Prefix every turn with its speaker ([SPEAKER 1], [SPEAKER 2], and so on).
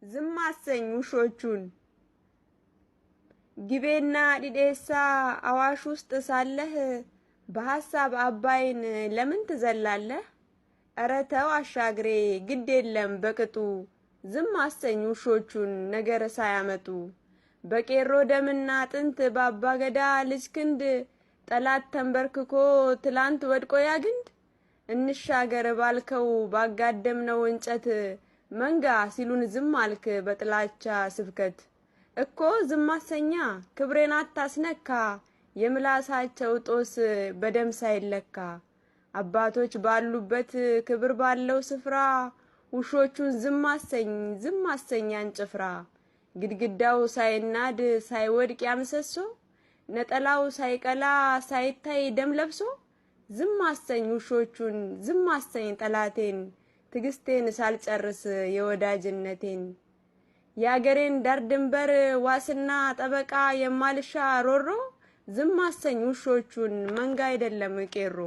[SPEAKER 1] ዝም አሰኝ ውሾቹን። ግቤና ዲዴሳ አዋሽ ውስጥ ሳለህ በሐሳብ አባይን ለምን ትዘላለህ? ኧረ ተው አሻግሬ ግድ የለም በቅጡ ዝም አሰኝ ውሾቹን ነገር ሳያመጡ። በቄሮ ደምና አጥንት በአባገዳ ልጅ ክንድ ጠላት ተንበርክኮ ትላንት ወድቆ ያግንድ እንሻገር ባልከው ባጋደምነው እንጨት መንጋ ሲሉን ዝም አልክ በጥላቻ ስብከት። እኮ ዝም አሰኛ ክብሬን አታስነካ የምላሳቸው ጦስ በደም ሳይለካ። አባቶች ባሉበት ክብር ባለው ስፍራ ውሾቹን ዝም አሰኝ አንጭፍራ። ግድግዳው ሳይናድ ሳይወድቅ ያምሰሶ ነጠላው ሳይቀላ ሳይታይ ደም ለብሶ ዝም አሰኝ ውሾቹን ዝም አሰኝ ጠላቴን ትግስቴን ሳልጨርስ የወዳጅነቴን። ያገሬን ዳር ድንበር ዋስና ጠበቃ የማልሻ ሮሮ ዝም አሰኝ ውሾቹን መንጋ አይደለም ቄሮ።